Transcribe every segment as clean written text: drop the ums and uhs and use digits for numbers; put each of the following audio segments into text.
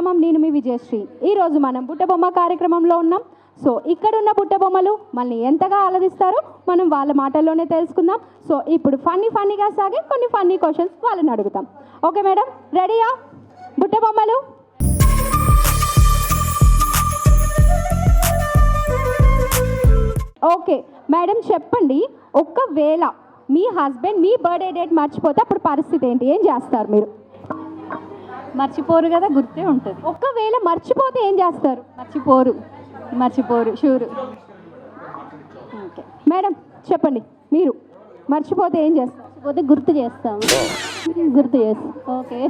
ఖమ్మం, నేను మీ విజయశ్రీ. ఈరోజు మనం బుట్టబొమ్మ కార్యక్రమంలో ఉన్నాం. సో ఇక్కడున్న బుట్టబొమ్మలు మనల్ని ఎంతగా ఆలదిస్తారో మనం వాళ్ళ మాటల్లోనే తెలుసుకుందాం. సో ఇప్పుడు ఫన్నీగా సాగే కొన్ని ఫన్నీ క్వశ్చన్స్ వాళ్ళని అడుగుతాం. ఓకే మేడం, రెడీయా? బుట్టబొమ్మలు ఓకే మేడం, చెప్పండి. ఒకవేళ మీ హస్బెండ్ మీ బర్త్డే డేట్ మర్చిపోతే అప్పుడు పరిస్థితి ఏంటి? ఏం చేస్తారు మీరు? మర్చిపోరు కదా, గుర్తే ఉంటుంది. ఒకవేళ మర్చిపోతే ఏం చేస్తారు? మర్చిపోరు షూరు. ఓకే మేడం, చెప్పండి. మీరు మర్చిపోతే ఏం చేస్తారు? మర్చిపోతే గుర్తు చేస్తాం. ఓకే.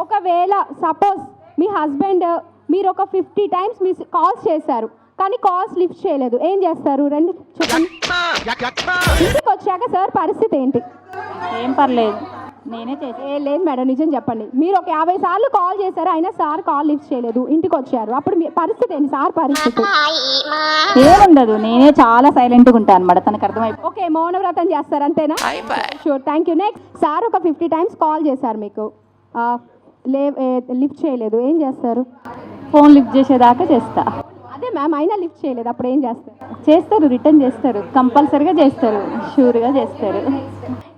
ఒకవేళ సపోజ్ మీ హస్బెండ్ మీరు ఒక 50 టైమ్స్ మిస్ కాల్స్ చేశారు, కానీ కాల్స్ లిఫ్ట్ చేయలేదు, ఏం చేస్తారు? రండి చెప్పండి. ఇంటికి వచ్చాక సార్ పరిస్థితి ఏంటి? ఏం పర్లేదు, నేనే చేసి. లేదు మేడం, నిజం చెప్పండి. మీరు ఒక 50 సార్లు కాల్ చేశారు, అయినా సార్ కాల్ లిఫ్ట్ చేయలేదు, ఇంటికి వచ్చారు, అప్పుడు మీ పరిస్థితి ఏంటి? సార్ పరిస్థితి ఏముండదు, నేనే చాలా సైలెంట్గా ఉంటాను అనమాట, తనకు అర్థమైపోయి. ఓకే, మౌనవ్రతం చేస్తారు అంతేనా? Sure, thank you. Next, sir ఒక 50 టైమ్స్ కాల్ చేశారు మీకు, లిఫ్ట్ చేయలేదు, ఏం చేస్తారు? ఫోన్ లిఫ్ట్ చేసేదాకా చేస్తా. అదే మ్యామ్, అయినా లిఫ్ట్ చేయలేదు, అప్పుడు ఏం చేస్తారు? చేస్తారు, రిటర్న్ చేస్తారు, కంపల్సరీగా చేస్తారు, షూర్గా చేస్తారు.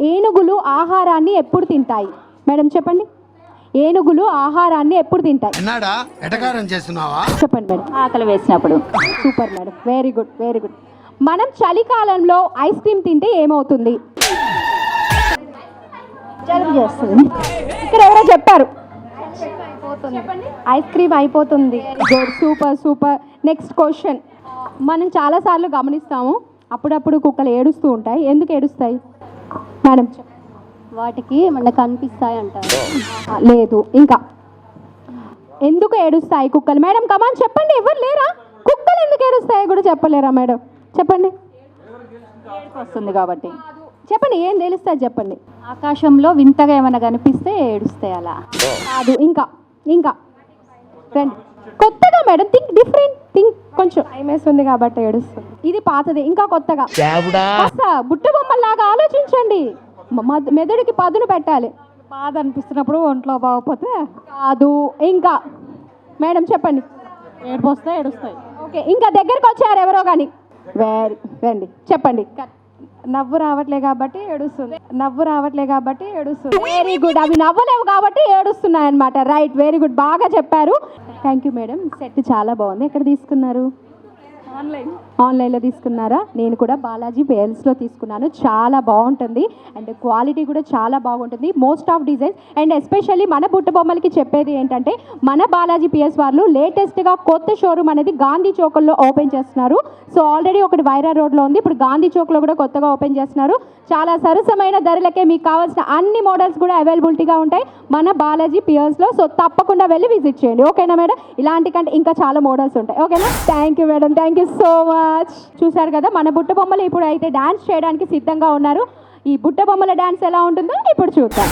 ఏనుగులు ఆహారాన్ని ఎప్పుడు తింటాయి? మేడం చెప్పండి. ఏనుగులు ఆహారాన్ని ఎప్పుడు తింటాయి? చెప్పండి మేడం. ఆకలి వేసినప్పుడు. Super madam, very good very good. మనం చలికాలంలో ఐస్ క్రీమ్ తింటే ఏమవుతుంది? జలుబు చేస్తుంది. ఇక్కడ ఎవరో చెప్పారు, చెప్పండి. ఐస్ క్రీమ్ అయిపోతుంది. Good, super super. Next question. మనం చాలాసార్లు గమనిస్తాము, అప్పుడప్పుడు కుక్కలు ఏడుస్తూ ఉంటాయి, ఎందుకు ఏడుస్తాయి? మేడం వాటికి మనకు కనిపిస్తాయి అంటారు. లేదు, ఇంకా ఎందుకు ఏడుస్తాయి కుక్కలు? మేడం కమాన్ చెప్పండి. ఎవరు లేరా? కుక్కలు ఎందుకు ఏడుస్తాయి కూడా చెప్పలేరా మేడం? చెప్పండి. వస్తుంది కాబట్టి. చెప్పండి, ఏం తెలుస్తుంది చెప్పండి. ఆకాశంలో వింతగా ఏమైనా కనిపిస్తే ఏడుస్తాయి. అలా కాదు, ఇంకా ఇంకా రండి. కొత్తగా మేడం, థింక్ డిఫరెంట్, థింక్. కొంచెం టైం వేస్తుంది కాబట్టి ఏడుస్తుంది. ఇది పాతది, ఇంకా కొత్తగా. బుట్ట బొమ్మల్లాగా ఆలోచించండి, మెదడుకి పదును పెట్టాలి. బాధ అనిపిస్తున్నప్పుడు ఒంట్లో బాగోపోతే. కాదు, ఇంకా మేడం చెప్పండి. ఏడుపు వస్తే ఏడుస్తాయి. ఓకే, ఇంకా దగ్గరికి వచ్చారు ఎవరో కానీ. రండి చెప్పండి. నవ్వు రావట్లే కాబట్టి ఏడుస్తుంది. Very good. అవి నవ్వలేవు కాబట్టి ఏడుస్తున్నాయి అనమాట. రైట్, వెరీ గుడ్, బాగా చెప్పారు. Thank you madam. సెట్ చాలా బాగుంది. ఎక్కడ తీసుకున్నారు? ఆన్లైన్లో తీసుకున్నారా? నేను కూడా బాలాజీ పేల్స్లో తీసుకున్నాను. చాలా బాగుంటుంది అండ్ క్వాలిటీ కూడా చాలా బాగుంటుంది. Most of designs and especially మన బుట్ట బొమ్మలకి చెప్పేది ఏంటంటే, మన బాలాజీ పిఎస్ వాళ్ళు లేటెస్ట్గా కొత్త షోరూమ్ అనేది గాంధీ చౌక్లో ఓపెన్ చేస్తున్నారు. సో ఆల్రెడీ ఒకటి వైరా రోడ్లో ఉంది, ఇప్పుడు గాంధీ చౌక్లో కూడా కొత్తగా ఓపెన్ చేస్తున్నారు. చాలా సరసమైన ధరలకే మీకు కావాల్సిన అన్ని మోడల్స్ కూడా అవైలబిలిటీగా ఉంటాయి మన బాలాజీ పియర్స్లో. సో తప్పకుండా వెళ్ళి విజిట్ చేయండి. ఓకేనా మేడం? ఇలాంటి కంటే ఇంకా చాలా మోడల్స్ ఉంటాయి. ఓకేనా? Thank you madam, thank you so much. చూశారు కదా, మన బుట్ట బొమ్మలు ఇప్పుడు అయితే డాన్స్ చేయడానికి సిద్ధంగా ఉన్నారు. ఈ బుట్ట బొమ్మల డాన్స్ ఎలా ఉంటుందో ఇప్పుడు చూద్దాం.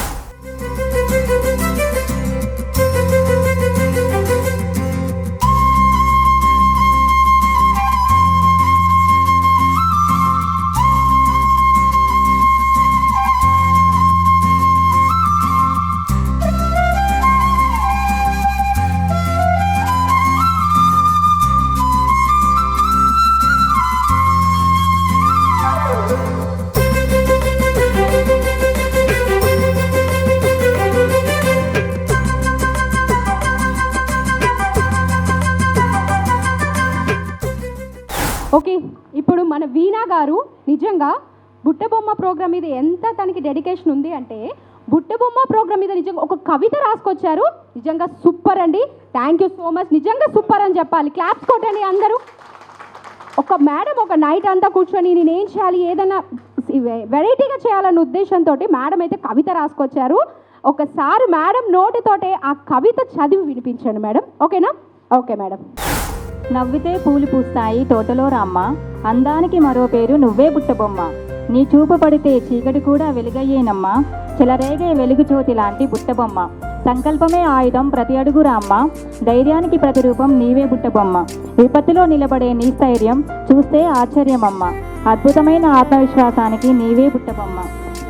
ఓకే, ఇప్పుడు మన వీణా గారు నిజంగా బుట్టబొమ్మ ప్రోగ్రామ్ మీద ఎంత తనకి డెడికేషన్ ఉంది అంటే, బుట్టబొమ్మ ప్రోగ్రామ్ మీద నిజంగా ఒక కవిత రాసుకొచ్చారు. నిజంగా సూపర్ అండి. Thank you so much. నిజంగా సూపర్ అని చెప్పాలి. క్లాప్స్ కొట్టండి అందరూ. ఒక మేడం ఒక నైట్ అంతా కూర్చొని నేనేం చేయాలి, ఏదైనా వెరైటీగా చేయాలన్న ఉద్దేశంతో మేడం అయితే కవిత రాసుకొచ్చారు. ఒకసారి మేడం నోటితోటే ఆ కవిత చదివి వినిపించండి మేడం. ఓకేనా? Okay madam. నవ్వితే పూలు పూస్తాయి తోటలో రామ్మ, అందానికి మరో పేరు నువ్వే బుట్టబొమ్మ. నీ చూపు పడితే చీకటి కూడా వెలుగయ్యేనమ్మా, చెలరేగే వెలుగు జ్యోతి లాంటి బుట్టబొమ్మ. సంకల్పమే ఆయుధం ప్రతి అడుగు రామ్మ, ధైర్యానికి ప్రతిరూపం నీవే బుట్టబొమ్మ. విపత్తులో నిలబడే నీ స్థైర్యం చూస్తే ఆశ్చర్యమమ్మ, అద్భుతమైన ఆత్మవిశ్వాసానికి నీవే బుట్టబొమ్మ.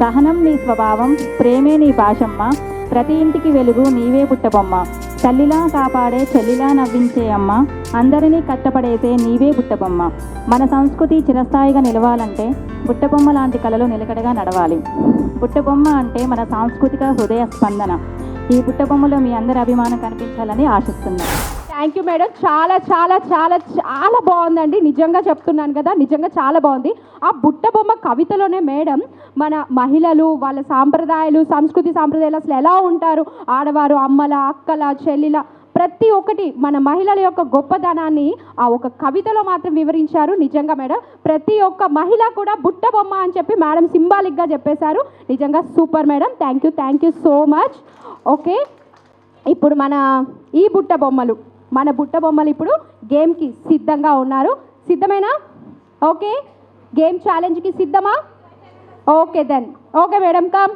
సహనం నీ స్వభావం, ప్రేమే నీ భాషమ్మ, ప్రతి ఇంటికి వెలుగు నీవే బుట్టబొమ్మ. తల్లిలా కాపాడే చెల్లిలా నవ్వించే అమ్మ, అందరినీ కట్టపడేసే నీవే బుట్టబొమ్మ. మన సంస్కృతి చిరస్థాయిగా నిలవాలంటే బుట్టబొమ్మ లాంటి కళలు నిలకడగా నడవాలి. బుట్టబొమ్మ అంటే మన సాంస్కృతిక హృదయ స్పందన. ఈ బుట్టబొమ్మలో మీ అందరి అభిమానం కనిపించాలని ఆశిస్తున్నాను. Thank you madam. చాలా చాలా చాలా చాలా బాగుందండి. నిజంగా చెప్తున్నాను కదా, నిజంగా చాలా బాగుంది. ఆ బుట్టబొమ్మ కవితలోనే మేడం మన మహిళలు, వాళ్ళ సాంప్రదాయాలు, సాంప్రదాయాలు అసలు ఎలా ఉంటారు, ఆడవారు, అమ్మల, అక్కల, చెల్లిల, ప్రతి ఒక్కటి మన మహిళల యొక్క గొప్పదనాన్ని ఆ ఒక కవితలో మాత్రం వివరించారు. నిజంగా మేడం ప్రతి ఒక్క మహిళ కూడా బుట్టబొమ్మ అని చెప్పి మేడం సింబాలిక్గా చెప్పేశారు. నిజంగా super madam. Thank you so much. Okay, ఇప్పుడు ఈ మన బుట్టబొమ్మలు ఇప్పుడు గేమ్కి సిద్ధంగా ఉన్నారు. సిద్ధమేనా? ఓకే, గేమ్ ఛాలెంజ్కి సిద్ధమా? Okay then okay madam come.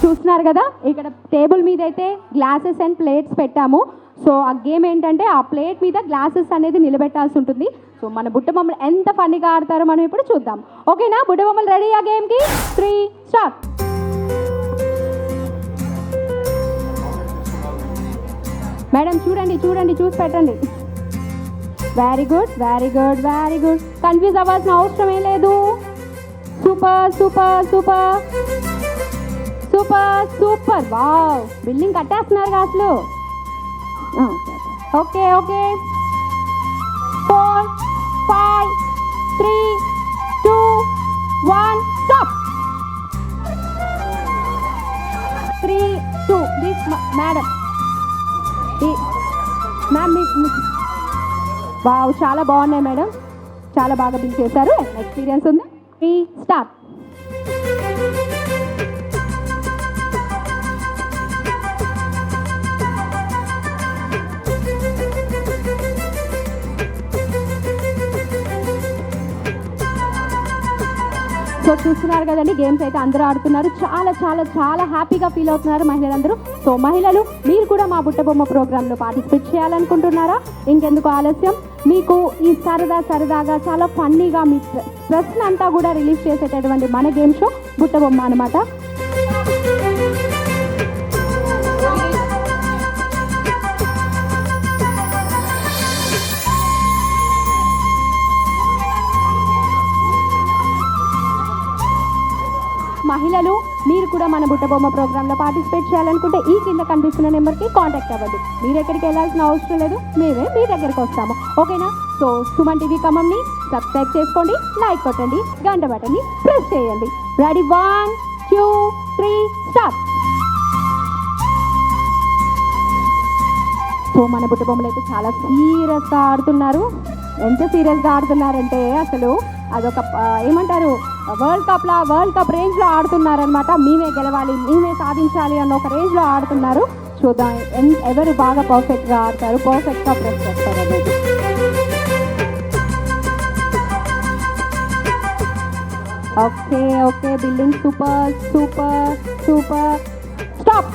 చూస్తున్నారు కదా, ఇక్కడ టేబుల్ మీద అయితే గ్లాసెస్ అండ్ ప్లేట్స్ పెట్టాము. సో ఆ గేమ్ ఏంటంటే ఆ ప్లేట్ మీద గ్లాసెస్ అనేది నిలబెట్టాల్సి ఉంటుంది. సో మన బుట్టబొమ్మలు ఎంత ఫన్నీగా ఆడతారో మనం ఇప్పుడు చూద్దాం. ఓకేనా? బుట్టబొమ్మలు రెడీ ఆ గేమ్కి? 3 స్టార్ట్. మేడం చూడండి చూసి పెట్టండి. Very good. కన్ఫ్యూజ్ అవ్వాల్సిన అవసరం ఏం లేదు. సూపర్ వావ్, బిల్డింగ్ కట్టేస్తున్నారు అసలు. Okay 4 5 3 2 1 stop. 3 2 this madam ma'am wow, చాలా బాగున్నాయి మేడం, చాలా బాగా బిల్ చేశారు. ఎక్స్పీరియన్స్ ఉంది. 3 స్టార్ట్. సో చూస్తున్నారు కదండి, గేమ్స్ అయితే అందరూ ఆడుతున్నారు. చాలా చాలా చాలా హ్యాపీగా ఫీల్ అవుతున్నారు మహిళలందరూ. సో మహిళలు మీరు కూడా మా బుట్టబొమ్మ ప్రోగ్రాంలో పార్టిసిపేట్ చేయాలనుకుంటున్నారా? ఇంకెందుకు ఆలస్యం, మీకు ఈ సరదాగా చాలా ఫన్నీగా మీ స్ట్రెస్ని అంతా కూడా రిలీజ్ చేసేటటువంటి మన గేమ్ షో బుట్టబొమ్మ అనమాట. మహిళలు మీరు కూడా మన బుట్టబొమ్మ ప్రోగ్రాంలో పార్టిసిపేట్ చేయాలనుకుంటే ఈ కింద కనిపిస్తున్న నెంబర్కి కాంటాక్ట్ అవ్వండి. మీరు ఎక్కడికి వెళ్ళాల్సిన అవసరం లేదు, మేమే మీ దగ్గరికి వస్తాము. ఓకేనా? సో సుమన్ టీవీ ఖమ్మంని సబ్స్క్రైబ్ చేసుకోండి, లైక్ కొట్టండి, గంట బటన్ని ప్రెస్ చేయండి. Ready 1 2 3 start. సో మన బుట్టబొమ్మలు అయితే చాలా సీరియస్గా ఆడుతున్నారు. ఎంత సీరియస్గా ఆడుతున్నారంటే అసలు అదొక ఏమంటారు, వరల్డ్ కప్ రేంజ్లో ఆడుతున్నారనమాట. మేమే గెలవాలి, మేమే సాధించాలి అన్న ఒక రేంజ్లో ఆడుతున్నారు. చూద్దాం ఎవరు బాగా పర్ఫెక్ట్గా ఆడతారు, పర్ఫెక్ట్గా ప్రెస్ చేస్తారు అనేది. Okay building super stop.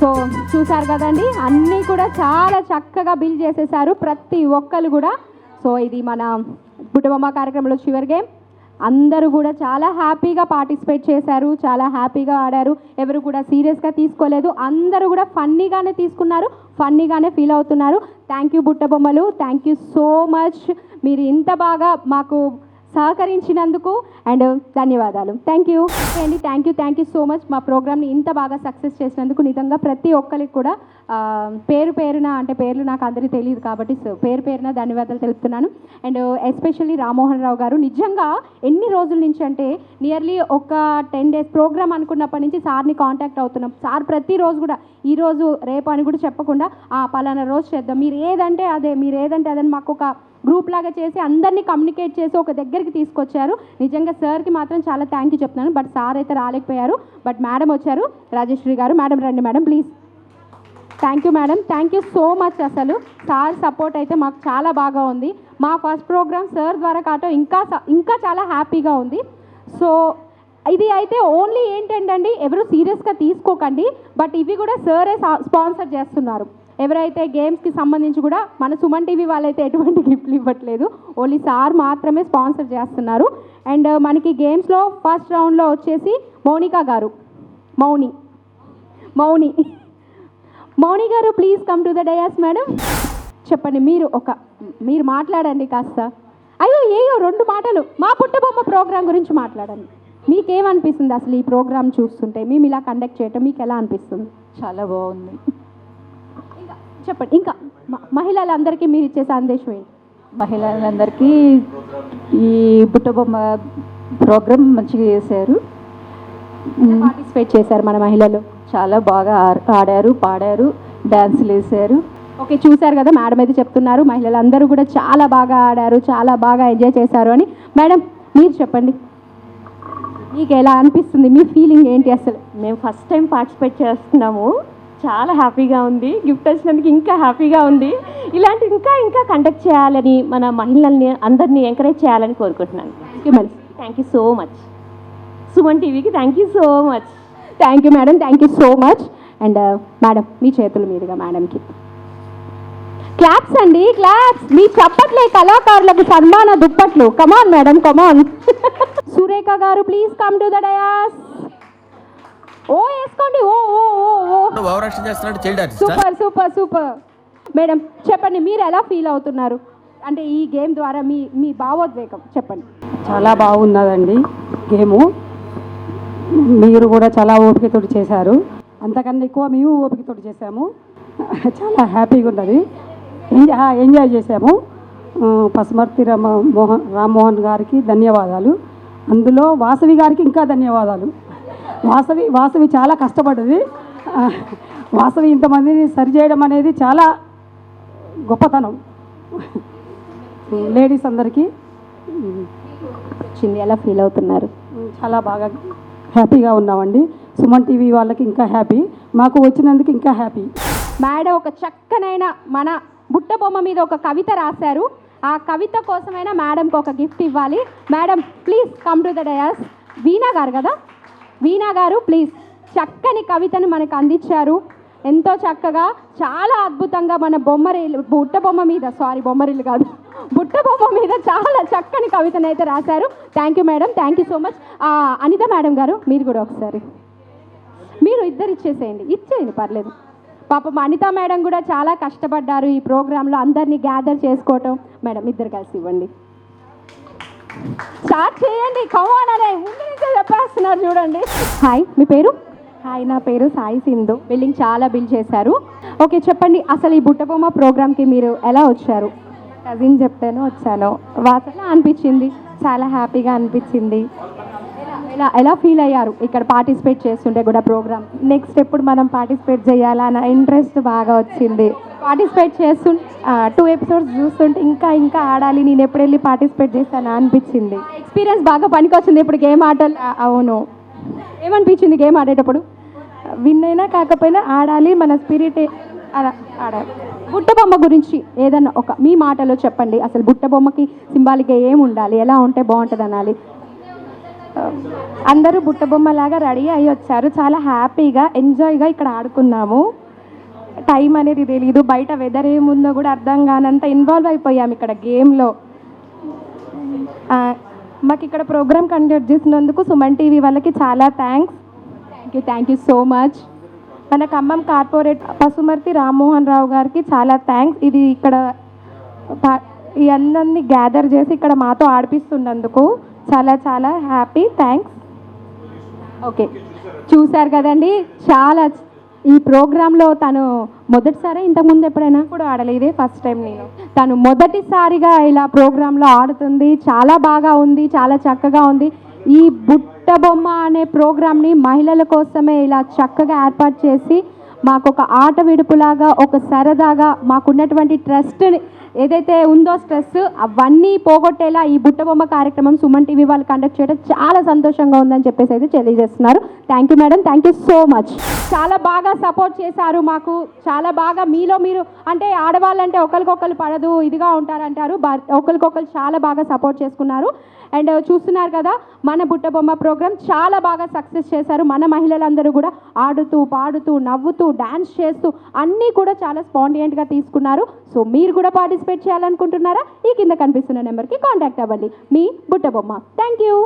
So చూసారు కదండి, అన్నీ కూడా చాలా చక్కగా బిల్ చేసేసారు ప్రతి ఒక్కరు కూడా. సో ఇది మన బుట్టబొమ్మ కార్యక్రమంలో చివరి గేమ్. అందరూ కూడా చాలా హ్యాపీగా పార్టిసిపేట్ చేశారు, చాలా హ్యాపీగా ఆడారు. ఎవరు కూడా సీరియస్గా తీసుకోలేదు, అందరూ కూడా ఫన్నీగానే తీసుకున్నారు, ఫన్నీగానే ఫీల్ అవుతున్నారు. థ్యాంక్ యూ బుట్టబొమ్మలు, థ్యాంక్ యూ సో మచ్. మీరు ఇంత బాగా మాకు సహకరించినందుకు అండ్ ధన్యవాదాలు. Thank you so much. మా ప్రోగ్రామ్ని ఇంత బాగా సక్సెస్ చేసినందుకు నిజంగా ప్రతి ఒక్కరికి కూడా పేరున అంటే పేర్లు నాకు అందరికీ తెలియదు కాబట్టి పేరున ధన్యవాదాలు తెలుపుతున్నాను. అండ్ ఎస్పెషల్లీ రామ్మోహన్ రావు గారు, నిజంగా ఎన్ని రోజుల నుంచి అంటే నియర్లీ ఒక 10 days ప్రోగ్రామ్ అనుకున్నప్పటి నుంచి సార్ని కాంటాక్ట్ అవుతున్నాం. సార్ ప్రతిరోజు కూడా ఈరోజు రేపు అని కూడా చెప్పకుండా పలానా రోజు చేద్దాం, మీరు ఏదంటే అదని మాకు ఒక గ్రూప్ లాగా చేసి అందరినీ కమ్యూనికేట్ చేసి ఒక దగ్గరికి తీసుకొచ్చారు. నిజంగా సార్కి మాత్రం చాలా థ్యాంక్ యూ చెప్తున్నాను. బట్ సార్ అయితే రాలేకపోయారు, బట్ మేడం వచ్చారు, రాజేశ్వరి గారు. మేడం రండి madam please. Thank you madam, thank you so much. అసలు సార్ సపోర్ట్ అయితే మాకు చాలా బాగా ఉంది. మా ఫస్ట్ ప్రోగ్రామ్ సార్ ద్వారా కావటం ఇంకా చాలా హ్యాపీగా ఉంది. సో ఇది అయితే ఓన్లీ ఏంటంటే ఎవరు సీరియస్గా తీసుకోకండి, బట్ ఇవి కూడా సారే స్పాన్సర్ చేస్తున్నారు. ఎవరైతే గేమ్స్కి సంబంధించి కూడా మన సుమన్ టీవీ వాళ్ళైతే ఎటువంటి గిఫ్ట్లు ఇవ్వట్లేదు, ఓన్లీ సార్ మాత్రమే స్పాన్సర్ చేస్తున్నారు. అండ్ మనకి గేమ్స్లో ఫస్ట్ రౌండ్లో వచ్చేసి మౌనికా గారు మౌని మౌని మౌని గారు please come to the dais madam. చెప్పండి, మీరు మాట్లాడండి కాస్త. అయ్యో 2 మాటలు మా పుట్టబొమ్మ ప్రోగ్రాం గురించి మాట్లాడండి. మీకేమనిపిస్తుంది అసలు ఈ ప్రోగ్రామ్ చూస్తుంటే? మేము ఇలా కండక్ట్ చేయటం మీకు ఎలా అనిపిస్తుంది? చాలా బాగుంది. చెప్పండి, ఇంకా మహిళలందరికీ మీరు ఇచ్చే సందేశం ఏంటి? మహిళలందరికీ ఈ బుట్టబొమ్మ ప్రోగ్రాం మంచిగా చేశారు. పార్టిసిపేట్ చేశారు మన మహిళలు, చాలా బాగా ఆడారు, పాడారు, డ్యాన్సులు వేశారు. ఓకే, చూశారు కదా మేడం అయితే చెప్తున్నారు మహిళలందరూ కూడా చాలా బాగా ఆడారు, చాలా బాగా ఎంజాయ్ చేశారు అని. మేడం మీరు చెప్పండి, మీకు ఎలా అనిపిస్తుంది? మీ ఫీలింగ్ ఏంటి అసలు? మేము ఫస్ట్ టైం పార్టిసిపేట్ చేస్తున్నాము, చాలా హ్యాపీగా ఉంది. గిఫ్ట్ వచ్చినందుకు ఇంకా హ్యాపీగా ఉంది. ఇలాంటి ఇంకా కండక్ట్ చేయాలని, మన మహిళల్ని అందరినీ ఎంకరేజ్ చేయాలని కోరుకుంటున్నాను. Thank you so much. Suman టీవీకి thank you so much. Thank you madam, thank you so much. And madam మీ చేతుల మీదుగా మేడంకి క్లాప్స్ అండి, క్లాప్స్. మీ చప్పట్లే కళాకారులకు సన్మాన దుప్పట్లు. Come on madam, come on. Surekha garu please come to the dais. ఓ వేసుకోండి, ఓ ఓ ఓ ఓ. Super super super. మేడం చెప్పండి, మీరు ఎలా ఫీల్ అవుతున్నారు? అంటే ఈ గేమ్ ద్వారా మీ భావోద్వేగం చెప్పండి. చాలా బాగున్నదండి గేము. మీరు కూడా చాలా ఓపికతోటి చేశారు. అంతకన్నా ఎక్కువ మేము ఓపికతోటి చేశాము. చాలా హ్యాపీగా ఉన్నది, ఎంజాయ్ చేశాము. పసుమర్తి రామ్మోహన్ గారికి ధన్యవాదాలు. అందులో వాసవి గారికి ఇంకా ధన్యవాదాలు. వాసవి చాలా కష్టపడ్డది. వాసవి ఇంతమందిని సరిచేయడం అనేది చాలా గొప్పతనం. లేడీస్ అందరికీ వచ్చింది, ఎలా ఫీల్ అవుతున్నారు? చాలా బాగా హ్యాపీగా ఉన్నామండి. సుమన్ టీవీ వాళ్ళకి ఇంకా హ్యాపీ, మాకు వచ్చినందుకు ఇంకా హ్యాపీ. మేడం ఒక చక్కనైన మన బుట్టబొమ్మ మీద ఒక కవిత రాశారు. ఆ కవిత కోసమైనా మేడంకి ఒక గిఫ్ట్ ఇవ్వాలి. Madam please come to the dais. Veena garu కదా, వీణా గారు ప్లీజ్. చక్కని కవితను మనకు అందించారు. ఎంతో చక్కగా, చాలా అద్భుతంగా మన బుట్టబొమ్మ మీద, బొమ్మరిల్లు కాదు, బుట్టబొమ్మ మీద చాలా చక్కని కవితను అయితే రాశారు. Thank you madam, thank you so much. Anitha madam గారు మీరు కూడా ఒకసారి, మీరు ఇద్దరు ఇచ్చేయండి పర్లేదు. పాపం అనిత మేడం కూడా చాలా కష్టపడ్డారు ఈ ప్రోగ్రాంలో అందరినీ గ్యాదర్ చేసుకోవటం. మేడం ఇద్దరు కలిసి ఇవ్వండి, స్టార్ట్ చేయండి. కమాన్ అనే ముందు నుంచే చెప్పేస్తున్నారు చూడండి. హాయ్, మీ పేరు? హాయ్, నా పేరు సాయి సింధు. బిల్డింగ్ చాలా బిల్ చేశారు. ఓకే చెప్పండి, అసలు ఈ బుట్టబొమ్మ ప్రోగ్రామ్కి మీరు ఎలా వచ్చారు? కజిన్ చెప్తేనే వచ్చాను. ఎలా అనిపించింది? చాలా హ్యాపీగా అనిపించింది. ఎలా ఫీల్ అయ్యారు ఇక్కడ పార్టిసిపేట్ చేస్తుంటే కూడా ప్రోగ్రామ్? నెక్స్ట్ ఎప్పుడు మనం పార్టిసిపేట్ చేయాలన్న ఇంట్రెస్ట్ బాగా వచ్చింది. పార్టిసిపేట్ చేస్తుంటే 2 ఎపిసోడ్స్ చూస్తుంటే ఇంకా ఆడాలి, నేను ఎప్పుడు వెళ్ళి పార్టిసిపేట్ చేస్తాను అనిపించింది. ఎక్స్పీరియన్స్ బాగా పనికొచ్చింది ఇప్పుడు గేమ్ ఆటలు. అవును. ఏమనిపించింది గేమ్ ఆడేటప్పుడు? విన్ అయినా కాకపోయినా ఆడాలి, మన స్పిరిట్ అలా ఆడాలి. బుట్టబొమ్మ గురించి ఏదన్నా మీ మాటలో చెప్పండి. అసలు బుట్టబొమ్మకి సింబాలిక్గా ఏమి ఉండాలి, ఎలా ఉంటే బాగుంటుంది అనాలి? అందరూ బుట్టబొమ్మలాగా రెడీ అయ్యి వచ్చారు. చాలా హ్యాపీగా ఎంజాయ్గా ఇక్కడ ఆడుకున్నాము. టైం అనేది తెలీదు, బయట వెదర్ ఏముందో కూడా అర్థం కానంత ఇన్వాల్వ్ అయిపోయాము ఇక్కడ గేమ్లో. మాకు ఇక్కడ ప్రోగ్రామ్ కండక్ట్ చేసినందుకు సుమన్ టీవీ వాళ్ళకి చాలా thanks. Thank you so much. మన ఖమ్మం కార్పొరేట్ పసుమర్తి రామ్మోహన్ రావు గారికి చాలా థ్యాంక్స్. ఇది ఇక్కడ ఈ అందరినీ గ్యాదర్ చేసి ఇక్కడ మాతో ఆడిపిస్తున్నందుకు చాలా హ్యాపీ. థ్యాంక్స్. ఓకే చూశారు కదండి, చాలా ఈ ప్రోగ్రాంలో తను మొదటిసారి ఇంతకుముందు ఎప్పుడైనా కూడా ఆడలేదే, ఫస్ట్ టైం నేను. తను మొదటిసారిగా ఇలా ప్రోగ్రాంలో ఆడుతుంది. చాలా బాగా ఉంది, చాలా చక్కగా ఉంది. ఈ బుట్టబొమ్మ అనే ప్రోగ్రామ్ని మహిళల కోసమే ఇలా చక్కగా ఏర్పాటు చేసి మాకు ఒక ఆట విడుపులాగా, ఒక సరదాగా, మాకున్నటువంటి ట్రస్ట్ని ఏదైతే ఉందో స్ట్రెస్ అవన్నీ పోగొట్టేలా ఈ బుట్టబొమ్మ కార్యక్రమం సుమన్ టీవీ వాళ్ళు కండక్ట్ చేయడం చాలా సంతోషంగా ఉందని చెప్పేసి అయితే తెలియజేస్తున్నారు. Thank you madam, thank you so much. చాలా బాగా సపోర్ట్ చేశారు మాకు. చాలా బాగా మీలో మీరు, అంటే ఆడవాళ్ళంటే ఒకరికొకరు పడదు, ఇదిగా ఉంటారంటారు, ఒకరికొకరు చాలా బాగా సపోర్ట్ చేసుకున్నారు. అండ్ చూస్తున్నారు కదా, మన బుట్టబొమ్మ ప్రోగ్రామ్ చాలా బాగా సక్సెస్ చేశారు. మన మహిళలందరూ కూడా ఆడుతూ, పాడుతూ, నవ్వుతూ, డ్యాన్స్ చేస్తూ అన్నీ కూడా చాలా స్పాండియంట్గా తీసుకున్నారు. సో మీరు కూడా పార్టిసిపేట్ చేయాలనుకుంటున్నారా? ఈ కింద కనిపిస్తున్న నెంబర్కి కాంటాక్ట్ అవ్వండి. మీ బుట్టబొమ్మ. Thank you.